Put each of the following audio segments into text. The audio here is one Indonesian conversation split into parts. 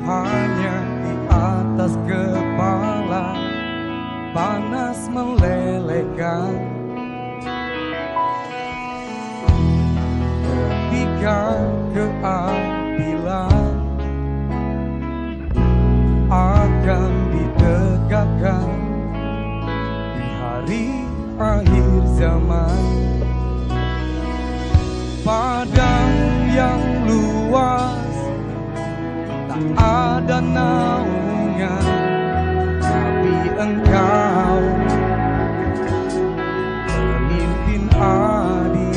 hanya di atas kepala, panas melelehkan. Ketika keadilan akan ditegakkan di hari akhir zaman, padang yang luas tak ada naungan, tapi Engkau pemimpin adil.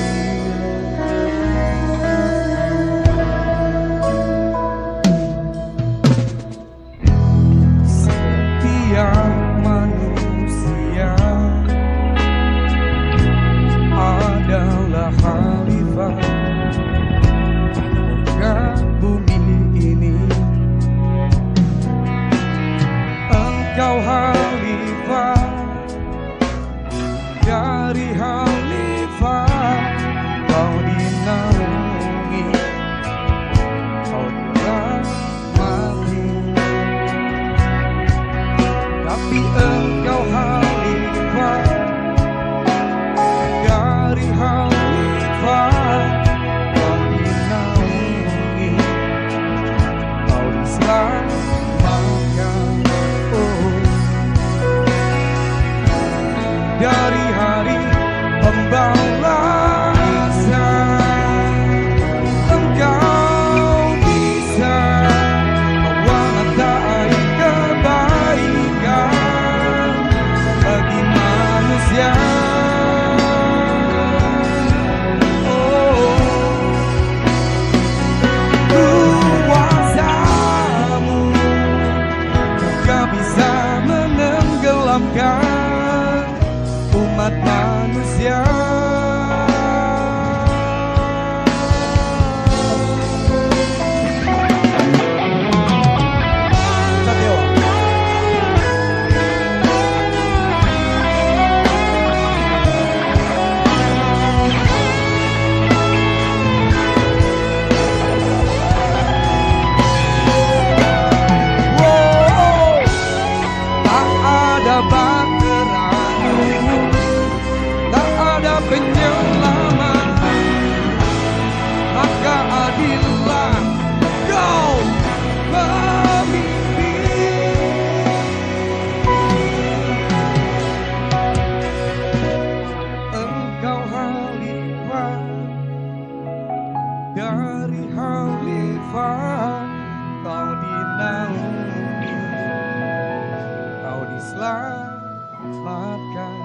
Setiap manusia adalah khalifah ke bumi ini. Engkau khalifah dari khalifah, kau dinaungi, kau dirahmati. Tapi engkau khalifah dari khalifah, kau dinaungi, kau diselamatkan. Oh, dari hari pembalasan Engkau bisa mewarnai kebaikan bagi manusia. Kuasamu juga bisa menenggelamkan umat manusia. Tak ada bahteramu, tak ada penyelamat, maka adillah kau pemimpin. Engkau khalifah dari khalifah, kau dinaungi, kau diselamatkan.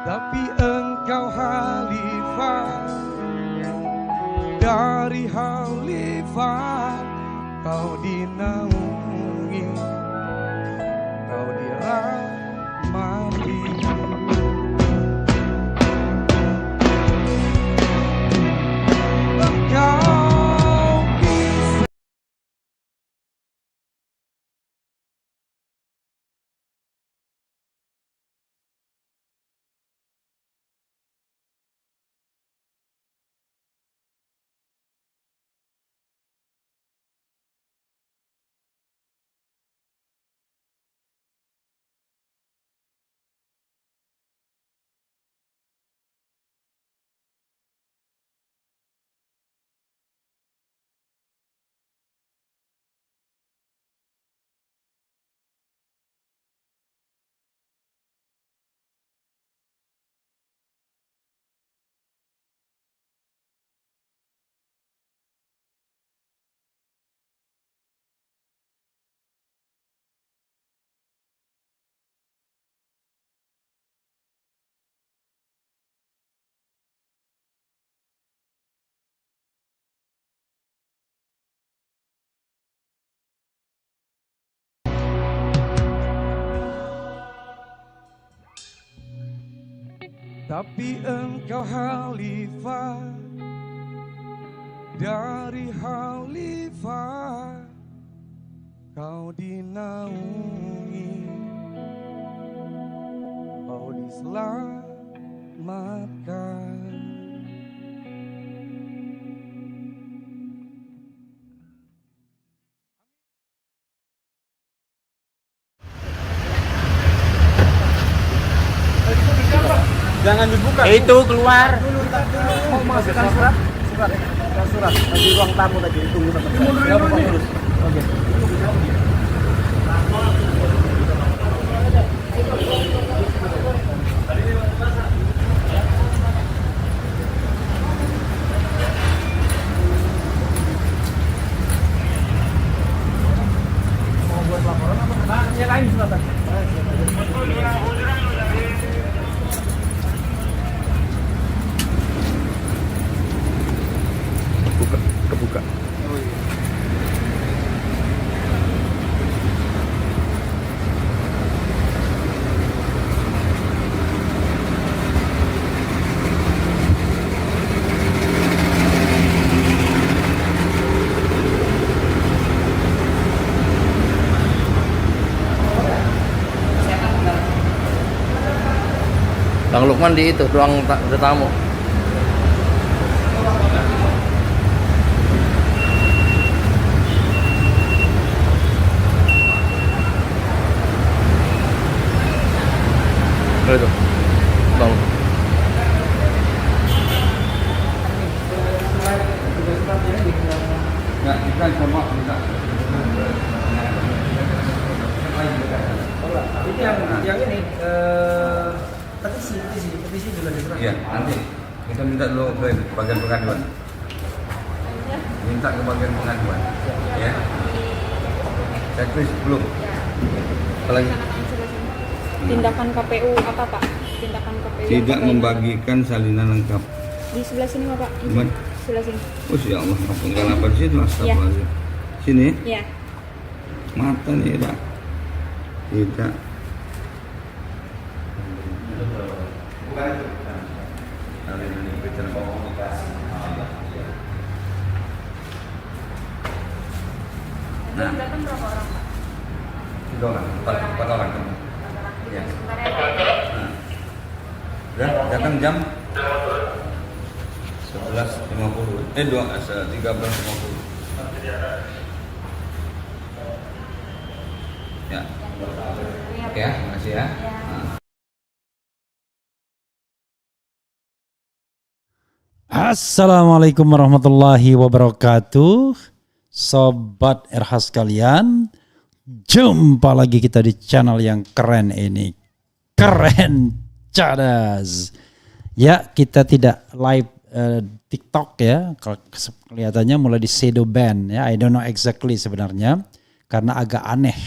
Tapi engkau khalifah dari khalifah, kau dinaungi, kau dirahmati. Engkau bisa. Tapi engkau khalifah dari khalifah, kau dinaungi, kau diselamatkan. Jangan dibuka. Itu keluar. Mau masukkan surat? Surat. Di ruang tamu tadi tunggu sama. Ya, Bapak terus. Oke. Mau buat laporan apa? Ya lain surat. Kebuka. Bang Lukman di itu ruang tamu. Itu Bang. Ya, kita sama kita. Itu yang ini petisi juga diserahkan. Iya, nanti kita minta dulu ke bagian pengaduan. Minta ke bagian pengaduan. Ya. Checklist belum. Apalagi Tindakan KPU apa Pak? Tindakan KPU tidak membagikan salinan lengkap. di sebelah sini Pak. Gimana? Sebelah sini. Oh ya Allah, apa enggak lapar di situ? Astagfirullah. Sini. Ya. Mata nih, Pak. Tidak. Bukan itu. Hari ini bicara komunikasi. Nah, Datang berapa orang Pak? 3 orang, 4 orang. Ya. Sebentar ya Pak. Nah. Dan datang jam 11.50. 13.50. Ya. Oke ya, makasih ya. Nah. Assalamualaikum warahmatullahi wabarakatuh. Sobat RH sekalian, jumpa lagi kita di channel yang keren ini. Keren cadas. Ya, kita tidak live TikTok ya. Kelihatannya mulai di shadow ban ya. I don't know exactly sebenarnya karena agak aneh.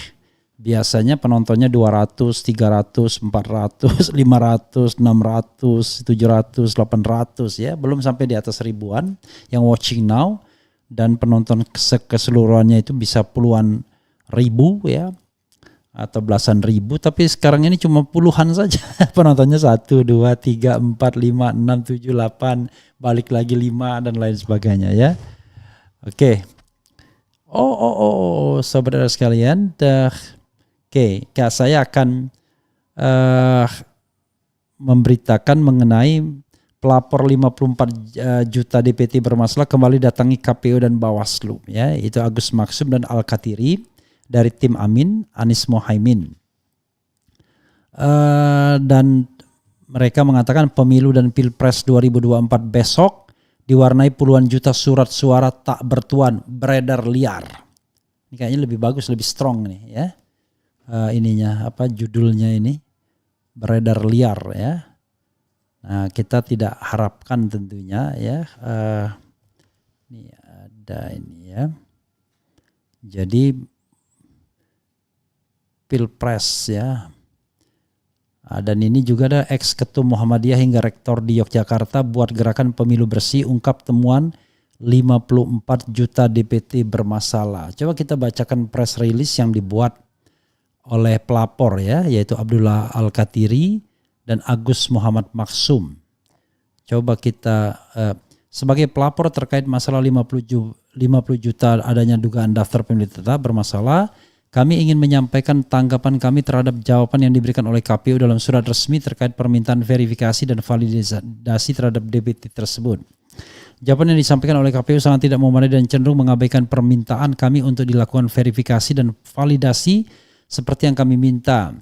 Biasanya penontonnya 200, 300, 400, 500, 600, 700, 800 ya. Belum sampai di atas ribuan yang watching now. Dan penonton keseluruhannya itu bisa puluhan ribu ya. Atau belasan ribu. Tapi sekarang ini cuma puluhan saja. Penontonnya 1, 2, 3, 4, 5, 6, 7, 8. Balik lagi 5 dan lain sebagainya ya. Oke. Oh, saudara sekalian. Oke, saya akan memberitakan mengenai pelapor 54 juta DPT bermasalah kembali datangi KPU dan Bawaslu ya, itu Agus Maksum dan Al-Katiri dari tim Amin Anies Mohaimin. Dan mereka mengatakan pemilu dan Pilpres 2024 besok diwarnai puluhan juta surat suara tak bertuan beredar liar. Ini kayaknya lebih bagus, lebih strong nih ya. Ininya apa judulnya ini, beredar liar ya. Nah, kita tidak harapkan tentunya ya. Ini ada ini ya. Jadi Pilpres ya. Dan ini juga ada ex-ketum Muhammadiyah hingga rektor di Yogyakarta buat gerakan pemilu bersih, ungkap temuan 54 juta DPT bermasalah. Coba kita bacakan press release yang dibuat oleh pelapor ya, yaitu Abdullah Al-Katiri dan Agus Muhammad Maksum. Coba kita sebagai pelapor terkait masalah 50 juta adanya dugaan daftar pemilih tetap bermasalah, kami ingin menyampaikan tanggapan kami terhadap jawaban yang diberikan oleh KPU dalam surat resmi terkait permintaan verifikasi dan validasi terhadap DPT tersebut. Jawaban yang disampaikan oleh KPU sangat tidak memadai dan cenderung mengabaikan permintaan kami untuk dilakukan verifikasi dan validasi seperti yang kami minta.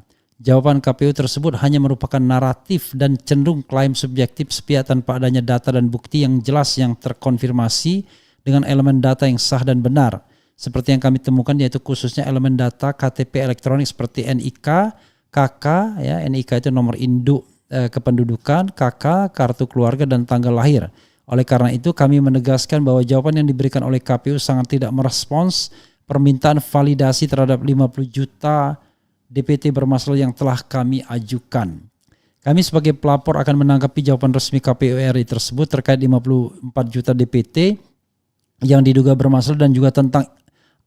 Jawaban KPU tersebut hanya merupakan naratif dan cenderung klaim subjektif sepihak tanpa adanya data dan bukti yang jelas yang terkonfirmasi dengan elemen data yang sah dan benar. Seperti yang kami temukan yaitu khususnya elemen data KTP elektronik seperti NIK, KK, ya NIK itu nomor induk kependudukan, KK, kartu keluarga dan tanggal lahir. Oleh karena itu kami menegaskan bahwa jawaban yang diberikan oleh KPU sangat tidak merespons permintaan validasi terhadap 50 juta DPT bermasalah yang telah kami ajukan. Kami sebagai pelapor akan menanggapi jawaban resmi KPU RI tersebut terkait 54 juta DPT yang diduga bermasalah dan juga tentang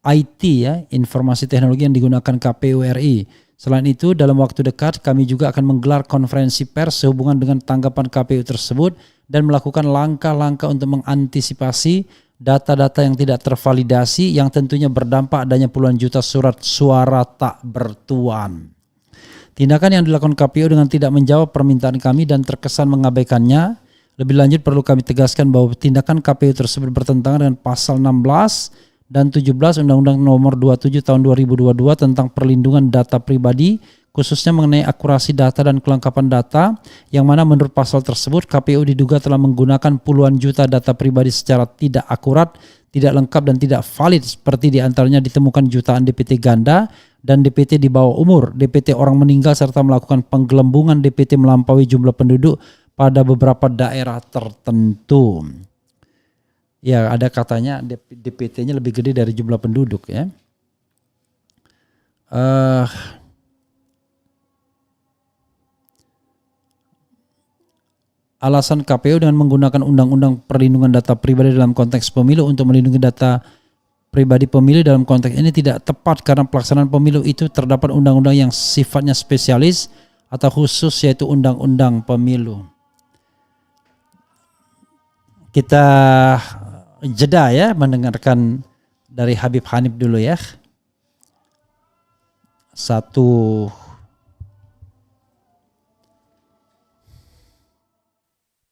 IT ya, informasi teknologi yang digunakan KPU RI. Selain itu, dalam waktu dekat kami juga akan menggelar konferensi pers sehubungan dengan tanggapan KPU tersebut dan melakukan langkah-langkah untuk mengantisipasi data-data yang tidak tervalidasi yang tentunya berdampak adanya puluhan juta surat suara tak bertuan. Tindakan yang dilakukan KPU dengan tidak menjawab permintaan kami dan terkesan mengabaikannya. Lebih lanjut perlu kami tegaskan bahwa tindakan KPU tersebut bertentangan dengan pasal 16 dan 17 Undang-Undang Nomor 27 Tahun 2022 tentang perlindungan data pribadi, khususnya mengenai akurasi data dan kelengkapan data, yang mana menurut pasal tersebut KPU diduga telah menggunakan puluhan juta data pribadi secara tidak akurat, tidak lengkap dan tidak valid, seperti diantaranya ditemukan jutaan DPT ganda dan DPT di bawah umur, DPT orang meninggal serta melakukan penggelembungan DPT melampaui jumlah penduduk pada beberapa daerah tertentu. Ya, ada katanya DPT-nya lebih gede dari jumlah penduduk ya. Alasan KPU dengan menggunakan Undang-Undang Perlindungan Data Pribadi dalam konteks pemilu untuk melindungi data pribadi pemilih dalam konteks ini tidak tepat karena pelaksanaan pemilu itu terdapat undang-undang yang sifatnya spesialis atau khusus yaitu Undang-Undang Pemilu. Kita jeda ya mendengarkan dari Habib Hanif dulu ya. Satu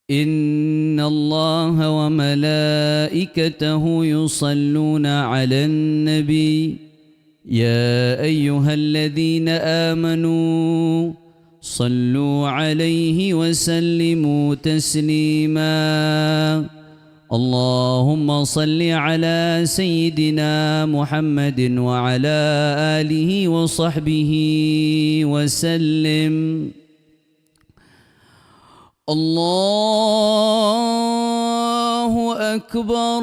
إن الله وملائكته يصلون على النبي يا أيها الذين آمنوا صلوا عليه وسلموا تسليما اللهم صل على سيدنا محمد وعلى آله وصحبه وسلم الله أكبر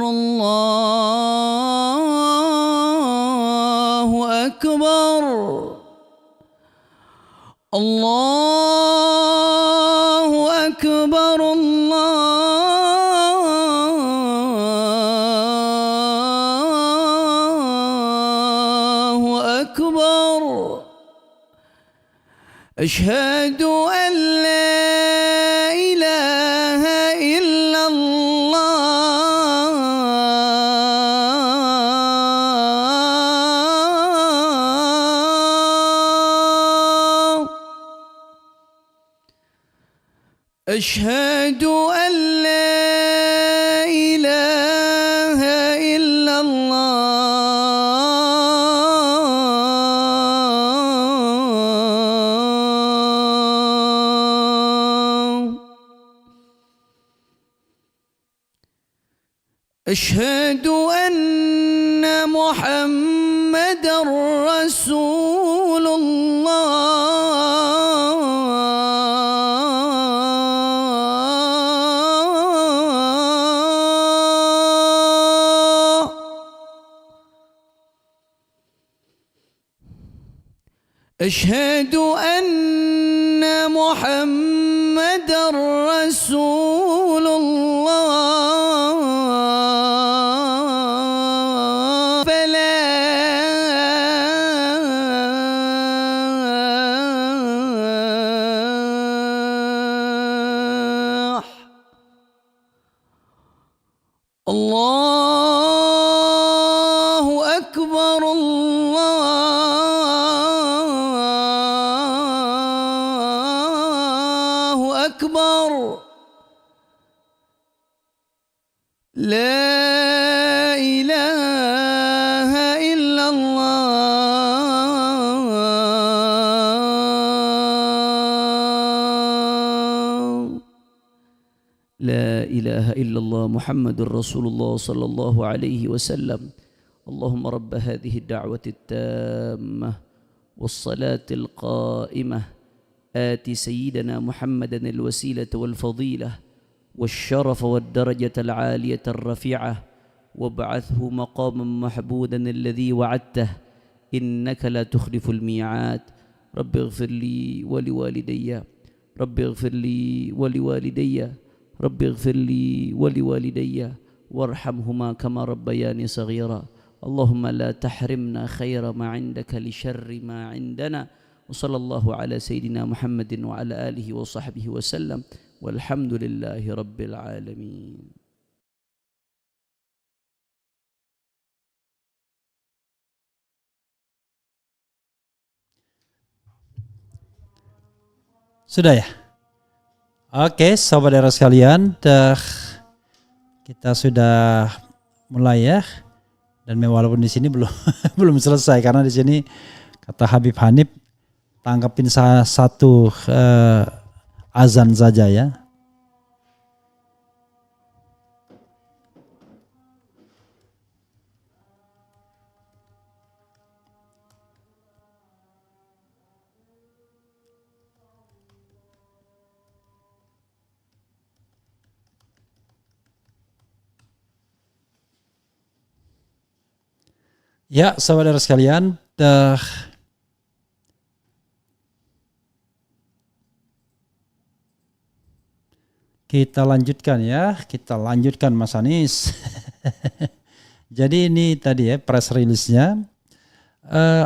الله أكبر الله أكبر الله أكبر أشهد أن لا إله إلا الله أشهد أن لا إله إلا الله أشهد أن محمدا رسول الله أشهد أن محمدا رسول الله فلاح الله أكبر الله أكبر لا إله إلا الله لا إله إلا الله محمد رسول الله صلى الله عليه وسلم. اللهم رب هذه الدعوة التامة والصلاة القائمة آت سيدنا محمدا الوسيلة والفضيلة والشرف والدرجة العالية الرفيعة وابعثه مقاما محمودا الذي وعدته إنك لا تخلف الميعاد. رب اغفر لي ولوالدي رب اغفر لي ولوالدي رب اغفر لي ولوالدي وارحمهما كما ربياني صغيرا. اللهم لا تحرمنا خير ما عندك لشر ما عندنا. وصلى الله على سيدنا محمد وعلى آله وصحبه وسلم والحمد لله رب العالمين. Sudah ya? Oke, sobat era sekalian, kita sudah mulai ya. Dan walaupun di sini belum belum selesai karena di sini kata Habib Hanif tangkapin satu azan saja ya. Ya, saudara sekalian, kita lanjutkan ya, Mas Anies. Jadi ini tadi ya press release-nya,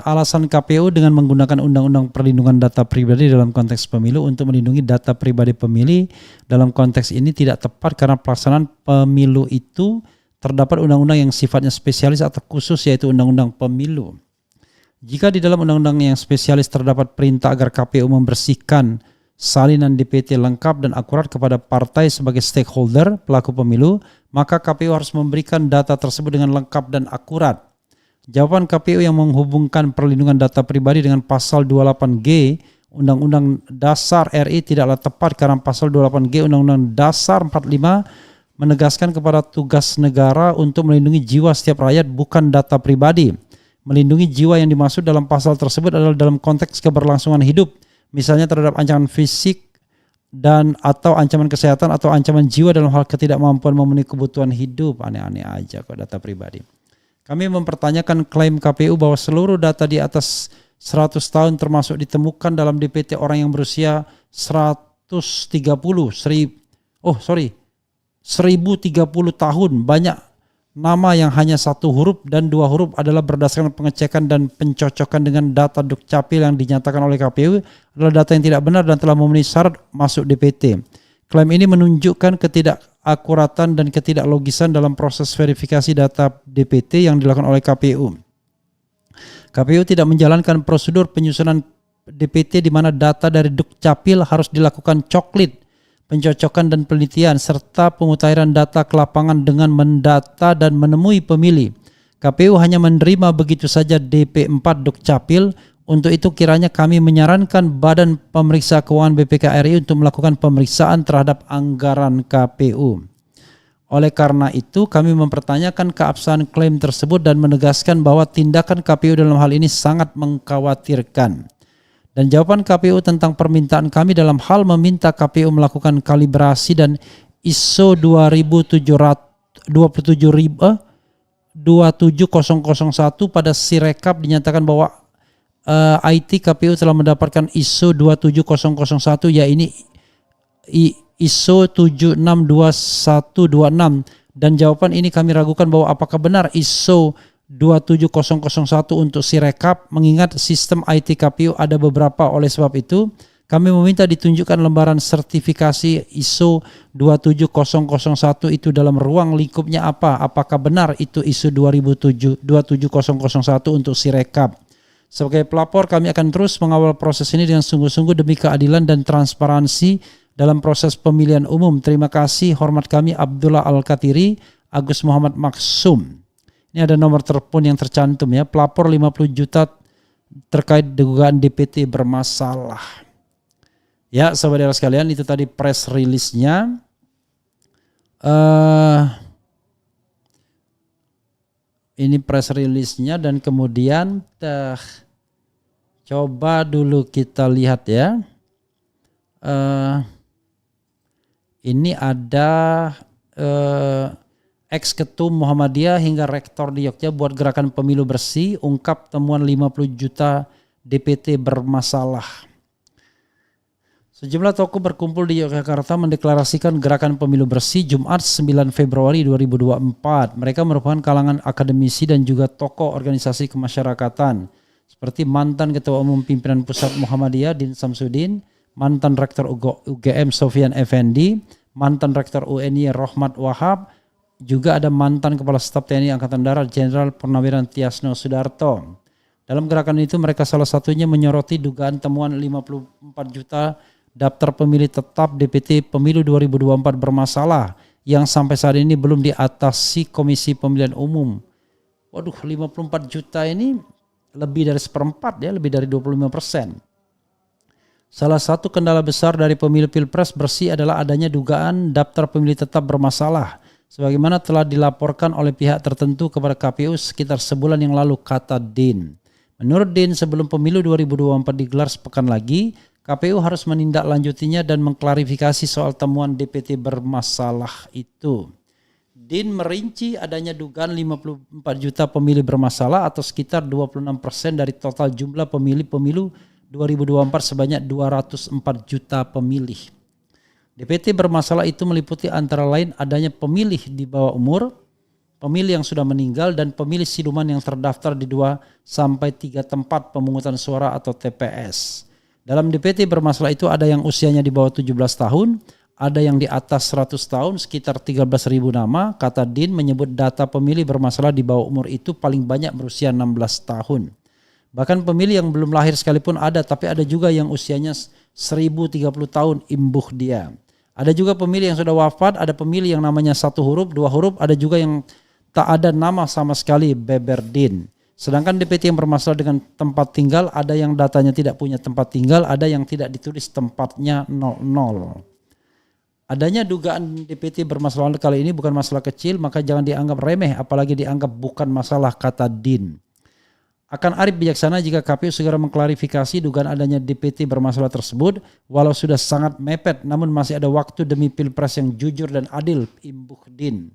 alasan KPU dengan menggunakan Undang-Undang Perlindungan Data Pribadi dalam konteks pemilu untuk melindungi data pribadi pemilih dalam konteks ini tidak tepat karena pelaksanaan pemilu itu terdapat undang-undang yang sifatnya spesialis atau khusus yaitu Undang-Undang Pemilu. Jika di dalam undang-undang yang spesialis terdapat perintah agar KPU membersihkan salinan DPT lengkap dan akurat kepada partai sebagai stakeholder pelaku pemilu, maka KPU harus memberikan data tersebut dengan lengkap dan akurat. Jawaban KPU yang menghubungkan perlindungan data pribadi dengan pasal 28G Undang-Undang Dasar RI tidaklah tepat karena pasal 28G Undang-Undang Dasar 45 menegaskan kepada tugas negara untuk melindungi jiwa setiap rakyat bukan data pribadi. Melindungi jiwa yang dimaksud dalam pasal tersebut adalah dalam konteks keberlangsungan hidup, misalnya terhadap ancaman fisik dan atau ancaman kesehatan atau ancaman jiwa dalam hal ketidakmampuan memenuhi kebutuhan hidup. Aneh-aneh aja kok data pribadi. Kami mempertanyakan klaim KPU bahwa seluruh data di atas 100 tahun termasuk ditemukan dalam DPT orang yang berusia 1030 tahun. Banyak nama yang hanya satu huruf dan dua huruf adalah berdasarkan pengecekan dan pencocokan dengan data Dukcapil yang dinyatakan oleh KPU adalah data yang tidak benar dan telah memenuhi syarat masuk DPT. Klaim ini menunjukkan ketidakakuratan dan ketidaklogisan dalam proses verifikasi data DPT yang dilakukan oleh KPU. KPU tidak menjalankan prosedur penyusunan DPT di mana data dari Dukcapil harus dilakukan coklit, pencocokan dan penelitian serta pemutahiran data ke lapangan dengan mendata dan menemui pemilih. KPU hanya menerima begitu saja DP4 Dukcapil. Untuk itu kiranya kami menyarankan Badan Pemeriksa Keuangan BPK RI untuk melakukan pemeriksaan terhadap anggaran KPU. Oleh karena itu kami mempertanyakan keabsahan klaim tersebut dan menegaskan bahwa tindakan KPU dalam hal ini sangat mengkhawatirkan. Dan jawaban KPU tentang permintaan kami dalam hal meminta KPU melakukan kalibrasi dan ISO 27001 pada Sirekap dinyatakan bahwa IT KPU telah mendapatkan ISO 27001 yaitu ISO 762126 dan jawaban ini kami ragukan bahwa apakah benar ISO 27001 untuk Sirekap mengingat sistem IT KPU ada beberapa. Oleh sebab itu kami meminta ditunjukkan lembaran sertifikasi ISO 27001 itu dalam ruang lingkupnya apa, apakah benar itu ISO 27001 untuk Sirekap. Sebagai pelapor kami akan terus mengawal proses ini dengan sungguh-sungguh demi keadilan dan transparansi dalam proses pemilihan umum. Terima kasih, hormat kami Abdullah Al-Katiri, Agus Muhammad Maksum. Ini ada nomor telepon yang tercantum ya, pelapor 50 juta terkait dugaan DPT bermasalah. Ya saudara sekalian, itu tadi press release-nya. Ini press release-nya dan kemudian coba dulu kita lihat ya. Ini ada ex-ketum Muhammadiyah hingga rektor di Yogyakarta buat gerakan pemilu bersih, ungkap temuan 50 juta DPT bermasalah. Sejumlah tokoh berkumpul di Yogyakarta mendeklarasikan gerakan pemilu bersih Jumat 9 Februari 2024. Mereka merupakan kalangan akademisi dan juga tokoh organisasi kemasyarakatan seperti mantan Ketua Umum Pimpinan Pusat Muhammadiyah Din Samsudin, mantan Rektor UGM Sofyan Effendi, mantan Rektor UNY Rohmat Wahab, juga ada mantan Kepala Staf TNI Angkatan Darat Jenderal Purnawirawan Tiasno Sudarto. Dalam gerakan itu mereka salah satunya menyoroti dugaan temuan 54 juta daftar pemilih tetap DPT pemilu 2024 bermasalah yang sampai saat ini belum diatasi Komisi Pemilihan Umum. Waduh, 54 juta ini lebih dari seperempat ya, lebih dari 25%. Salah satu kendala besar dari pemilu Pilpres bersih adalah adanya dugaan daftar pemilih tetap bermasalah. Sebagaimana telah dilaporkan oleh pihak tertentu kepada KPU sekitar sebulan yang lalu, kata Din. Menurut Din, sebelum pemilu 2024 digelar sepekan lagi, KPU harus menindaklanjutinya dan mengklarifikasi soal temuan DPT bermasalah itu. Din merinci adanya dugaan 54 juta pemilih bermasalah atau sekitar 26% dari total jumlah pemilih pemilu 2024 sebanyak 204 juta pemilih. DPT bermasalah itu meliputi antara lain adanya pemilih di bawah umur, pemilih yang sudah meninggal, dan pemilih siluman yang terdaftar di 2 sampai 3 tempat pemungutan suara atau TPS. Dalam DPT bermasalah itu ada yang usianya di bawah 17 tahun, ada yang di atas 100 tahun, sekitar 13.000 nama. Kata Din menyebut data pemilih bermasalah di bawah umur itu paling banyak berusia 16 tahun. Bahkan pemilih yang belum lahir sekalipun ada, tapi ada juga yang usianya 1030 tahun imbuh dia. Ada juga pemilih yang sudah wafat, ada pemilih yang namanya 1 huruf, 2 huruf, ada juga yang tak ada nama sama sekali, Beberdin. Sedangkan DPT yang bermasalah dengan tempat tinggal, ada yang datanya tidak punya tempat tinggal, ada yang tidak ditulis tempatnya 00. Adanya dugaan DPT bermasalah kali ini bukan masalah kecil, maka jangan dianggap remeh, apalagi dianggap bukan masalah, kata Din. Akan arif bijaksana jika KPU segera mengklarifikasi dugaan adanya DPT bermasalah tersebut, walau sudah sangat mepet, namun masih ada waktu demi Pilpres yang jujur dan adil, imbuh Din.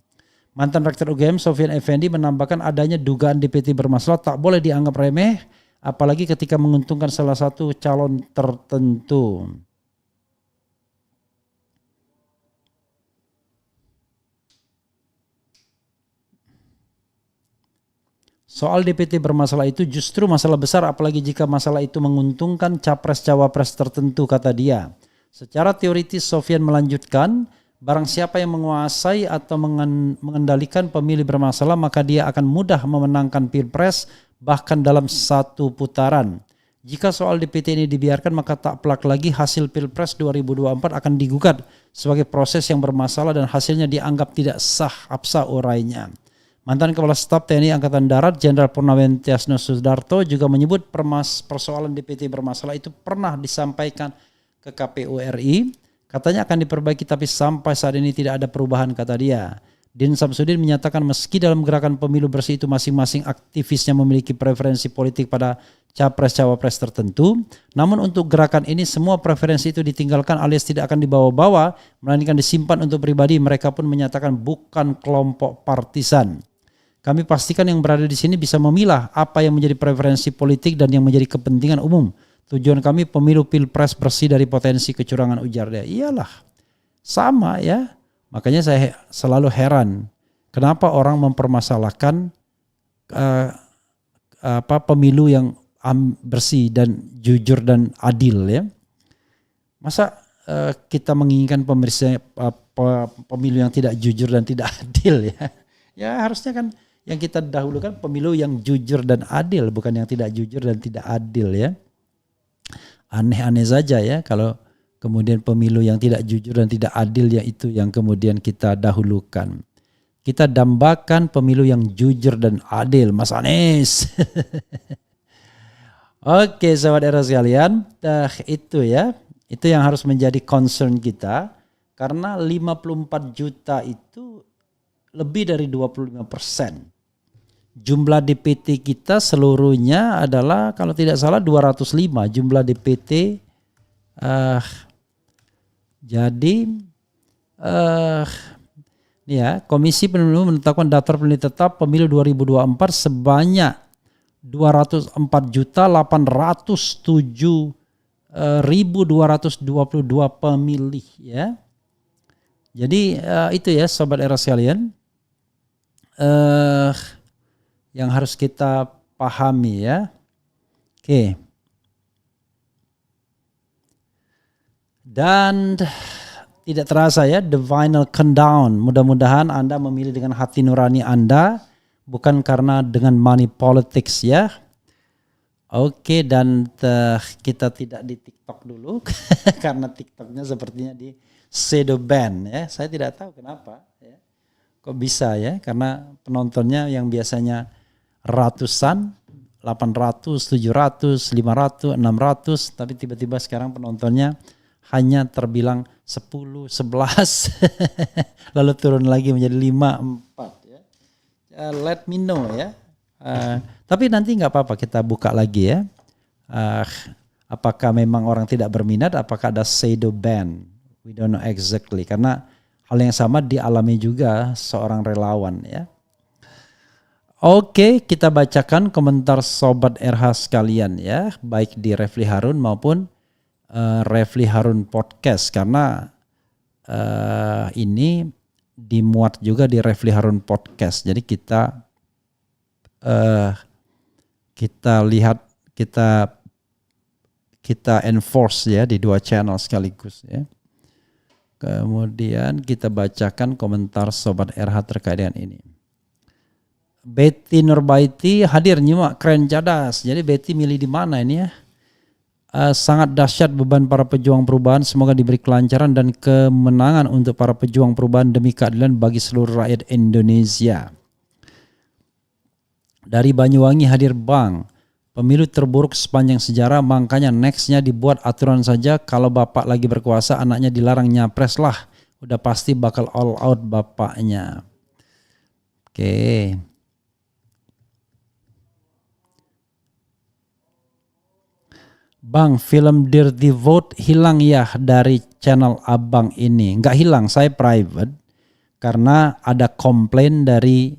Mantan Rektor UGM Sofyan Effendi menambahkan adanya dugaan DPT bermasalah tak boleh dianggap remeh, apalagi ketika menguntungkan salah satu calon tertentu. Soal DPT bermasalah itu justru masalah besar, apalagi jika masalah itu menguntungkan capres-cawapres tertentu, kata dia. Secara teoritis Sofyan melanjutkan, barang siapa yang menguasai atau mengendalikan pemilih bermasalah maka dia akan mudah memenangkan Pilpres bahkan dalam 1 putaran. Jika soal DPT ini dibiarkan maka tak pelak lagi hasil Pilpres 2024 akan digugat sebagai proses yang bermasalah dan hasilnya dianggap tidak sah, absa urainya. Mantan Kepala Staf TNI Angkatan Darat Jenderal Purnawirawan Tiasno Sudarto juga menyebut persoalan DPT bermasalah itu pernah disampaikan ke KPU RI. Katanya akan diperbaiki tapi sampai saat ini tidak ada perubahan, kata dia. Din Samsudin menyatakan meski dalam gerakan pemilu bersih itu masing-masing aktivisnya memiliki preferensi politik pada capres-cawapres tertentu, namun untuk gerakan ini semua preferensi itu ditinggalkan alias tidak akan dibawa-bawa, melainkan disimpan untuk pribadi. Mereka pun menyatakan bukan kelompok partisan. Kami pastikan yang berada di sini bisa memilah apa yang menjadi preferensi politik dan yang menjadi kepentingan umum. Tujuan kami pemilu Pilpres bersih dari potensi kecurangan, ujar dia. Iyalah, sama ya. Makanya saya selalu heran kenapa orang mempermasalahkan pemilu yang bersih dan jujur dan adil ya. Masa kita menginginkan pemilu yang tidak jujur dan tidak adil ya. Ya harusnya kan yang kita dahulukan pemilu yang jujur dan adil, bukan yang tidak jujur dan tidak adil ya. Aneh-aneh saja ya kalau kemudian pemilu yang tidak jujur dan tidak adil ya itu yang kemudian kita dahulukan. Kita dambakan pemilu yang jujur dan adil, Mas Anies. Oke, sahabat era sekalian, itu ya. Itu yang harus menjadi concern kita. Karena 54 juta itu lebih dari 25%. Jumlah DPT kita seluruhnya adalah kalau tidak salah 205 jumlah DPT. Jadi ya, Komisi Pemilu menetapkan daftar pemilih tetap pemilu 2024 sebanyak 204.807.222 pemilih ya. Jadi itu ya sobat era sekalian. Yang harus kita pahami ya. Oke. Dan tidak terasa ya, the final countdown. Mudah-mudahan Anda memilih dengan hati nurani Anda, bukan karena dengan money politics ya. Oke, dan kita tidak di TikTok dulu karena TikToknya sepertinya di shadow ban ya. Saya tidak tahu kenapa ya. Kok bisa ya? Karena penontonnya yang biasanya ratusan, 800, 700, 500, 600, tapi tiba-tiba sekarang penontonnya hanya terbilang 10, 11, lalu turun lagi menjadi 5, 4 ya. Let me know ya. Tapi nanti nggak apa-apa, kita buka lagi ya. Apakah memang orang tidak berminat? Apakah ada shadow ban? We don't know exactly. Karena hal yang sama dialami juga seorang relawan ya. Oke, kita bacakan komentar sobat RH sekalian ya, baik di Refli Harun maupun Refli Harun Podcast, karena ini dimuat juga di Refli Harun Podcast. Jadi kita lihat, kita enforce ya di dua channel sekaligus ya. Kemudian kita bacakan komentar sobat RH terkait dengan ini. Betty Nurbaiti hadir nyimak, keren cadas. Jadi Betty milih di mana ini ya? Sangat dahsyat beban para pejuang perubahan. Semoga diberi kelancaran dan kemenangan untuk para pejuang perubahan demi keadilan bagi seluruh rakyat Indonesia. Dari Banyuwangi hadir Bang. Pemilu terburuk sepanjang sejarah, makanya nextnya dibuat aturan saja. Kalau bapak lagi berkuasa, anaknya dilarang nyapres lah. Udah pasti bakal all out bapaknya. Oke. Bang, film Dirty Vote hilang ya dari channel abang ini. Nggak hilang, saya private. Karena ada komplain dari,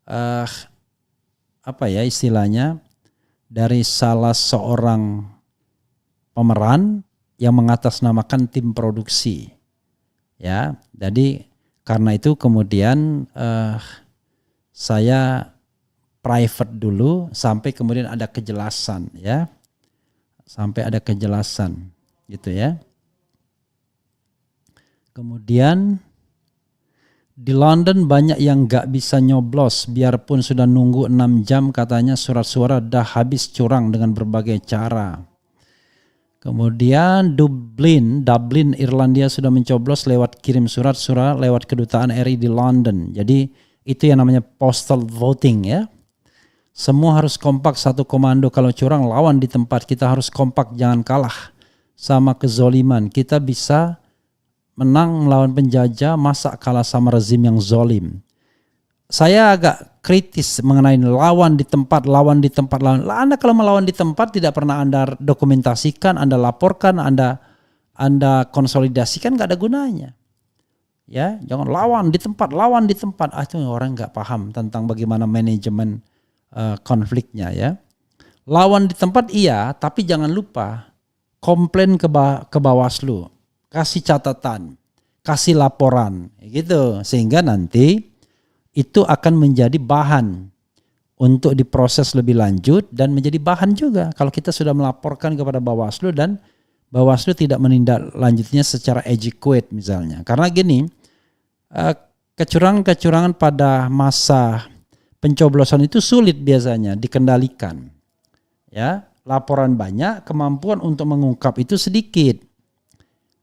apa ya istilahnya, dari salah seorang pemeran yang mengatasnamakan tim produksi. Ya, jadi karena itu kemudian saya private dulu sampai kemudian ada kejelasan ya. Sampai ada kejelasan gitu ya. Kemudian di London banyak yang gak bisa nyoblos biarpun sudah nunggu 6 jam, katanya surat suara dah habis curang dengan berbagai cara. Kemudian Dublin Irlandia sudah mencoblos lewat kirim surat lewat kedutaan RI di London. Jadi itu yang namanya postal voting ya. Semua harus kompak satu komando, kalau curang lawan di tempat. Kita harus kompak, jangan kalah sama kezoliman. Kita bisa menang melawan penjajah, masa kalah sama rezim yang zolim. Saya agak kritis mengenai lawan di tempat. Anda kalau melawan di tempat tidak pernah Anda dokumentasikan, Anda laporkan, Anda konsolidasikan, gak ada gunanya. Ya, jangan lawan di tempat. Itu orang nggak paham tentang bagaimana manajemen konfliknya ya. Lawan di tempat iya, tapi jangan lupa komplain ke Bawaslu, kasih catatan, kasih laporan gitu, sehingga nanti itu akan menjadi bahan untuk diproses lebih lanjut dan menjadi bahan juga kalau kita sudah melaporkan kepada Bawaslu dan Bawaslu tidak menindaklanjutinya secara adequate misalnya. Karena gini, kecurangan-kecurangan pada masa pencoblosan itu sulit biasanya dikendalikan. Ya, laporan banyak, kemampuan untuk mengungkap itu sedikit.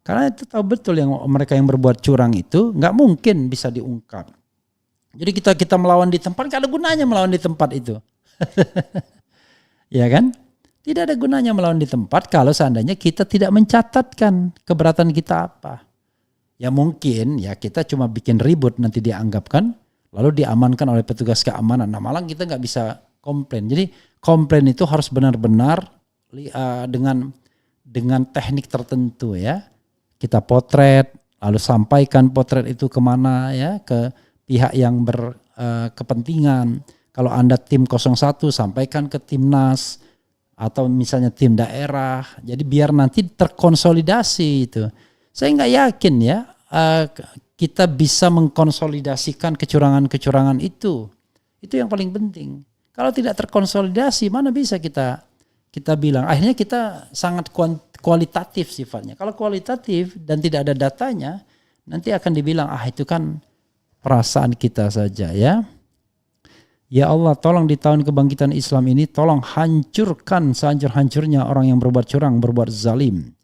Karena itu tahu betul yang mereka yang berbuat curang itu nggak mungkin bisa diungkap. Jadi kita melawan di tempat, nggak ada gunanya melawan di tempat itu. Ya kan? Tidak ada gunanya melawan di tempat kalau seandainya kita tidak mencatatkan keberatan kita apa. Ya mungkin ya kita cuma bikin ribut nanti dianggap kan, lalu diamankan oleh petugas keamanan. Nah malah kita nggak bisa komplain. Jadi komplain itu harus benar-benar dengan teknik tertentu ya. Kita potret, lalu sampaikan potret itu kemana ya, ke pihak yang berkepentingan. Kalau Anda tim 01 sampaikan ke Timnas atau misalnya tim daerah. Jadi biar nanti terkonsolidasi itu. Saya nggak yakin ya kita bisa mengkonsolidasikan kecurangan-kecurangan itu. Itu yang paling penting. Kalau tidak terkonsolidasi mana bisa kita bilang. Akhirnya kita sangat kualitatif sifatnya. Kalau kualitatif dan tidak ada datanya, nanti akan dibilang itu kan perasaan kita saja ya. Ya Allah, tolong di tahun kebangkitan Islam ini, tolong hancurkan sehancur-hancurnya orang yang berbuat curang, berbuat zalim.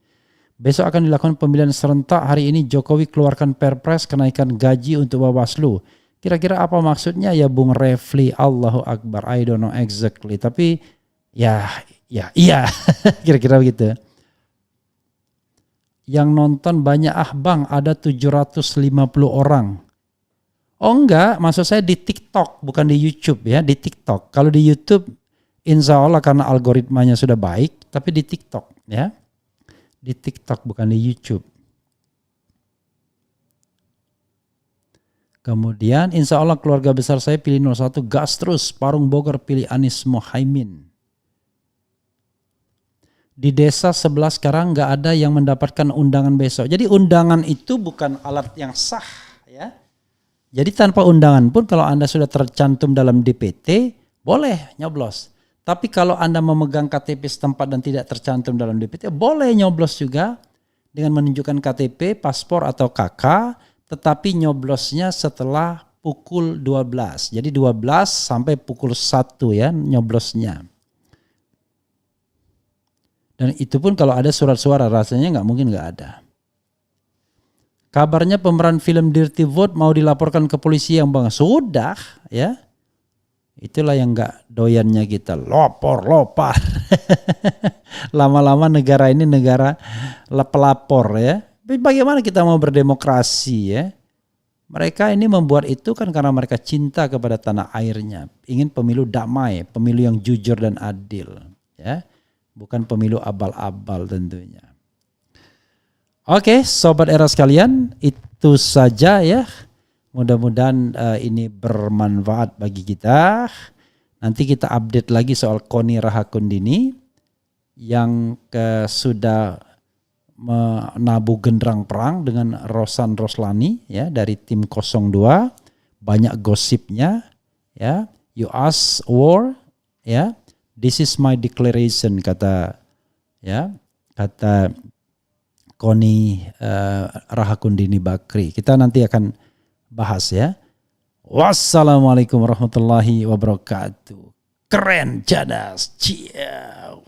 Besok akan dilakukan pemilihan serentak. Hari ini Jokowi keluarkan perpres kenaikan gaji untuk Bawaslu. Kira-kira apa maksudnya ya Bung Refli? Allahu Akbar. I don't know exactly. Tapi ya iya. Kira-kira begitu. Yang nonton banyak bang, ada 750 orang. Oh enggak, maksud saya di TikTok, bukan di YouTube ya, di TikTok. Kalau di YouTube, insya Allah karena algoritmanya sudah baik, tapi di TikTok ya. Di TikTok bukan di YouTube. Kemudian insya Allah keluarga besar saya pilih 01, gas terus, Parung Bogor pilih Anies Mohaimin. Di desa sebelah sekarang nggak ada yang mendapatkan undangan besok. Jadi undangan itu bukan alat yang sah ya. Jadi tanpa undangan pun kalau Anda sudah tercantum dalam DPT, boleh nyoblos. Tapi kalau Anda memegang KTP setempat dan tidak tercantum dalam DPT, boleh nyoblos juga dengan menunjukkan KTP, paspor atau KK, tetapi nyoblosnya setelah pukul 12. Jadi 12 sampai pukul 1 ya nyoblosnya. Dan itu pun kalau ada surat suara, rasanya nggak mungkin nggak ada. Kabarnya pemeran film Dirty Vote mau dilaporkan ke polisi yang bang. Sudah ya. Itulah yang gak doyannya kita. Lopar. Lama-lama negara ini negara pelapor ya. Bagaimana kita mau berdemokrasi ya. Mereka ini membuat itu kan karena mereka cinta kepada tanah airnya. Ingin pemilu damai. Pemilu yang jujur dan adil. Ya. Bukan pemilu abal-abal tentunya. Oke, sobat era sekalian, itu saja ya. Mudah-mudahan ini bermanfaat bagi kita. Nanti kita update lagi soal Koni Rahakundini yang sudah menabuh genderang perang dengan Rosan Roslani ya dari tim 02. Banyak gosipnya ya. You ask war ya. This is my declaration kata Koni Rahakundini Bakri. Kita nanti akan bahas ya. Wassalamualaikum warahmatullahi wabarakatuh. Keren, cadas. Ciao.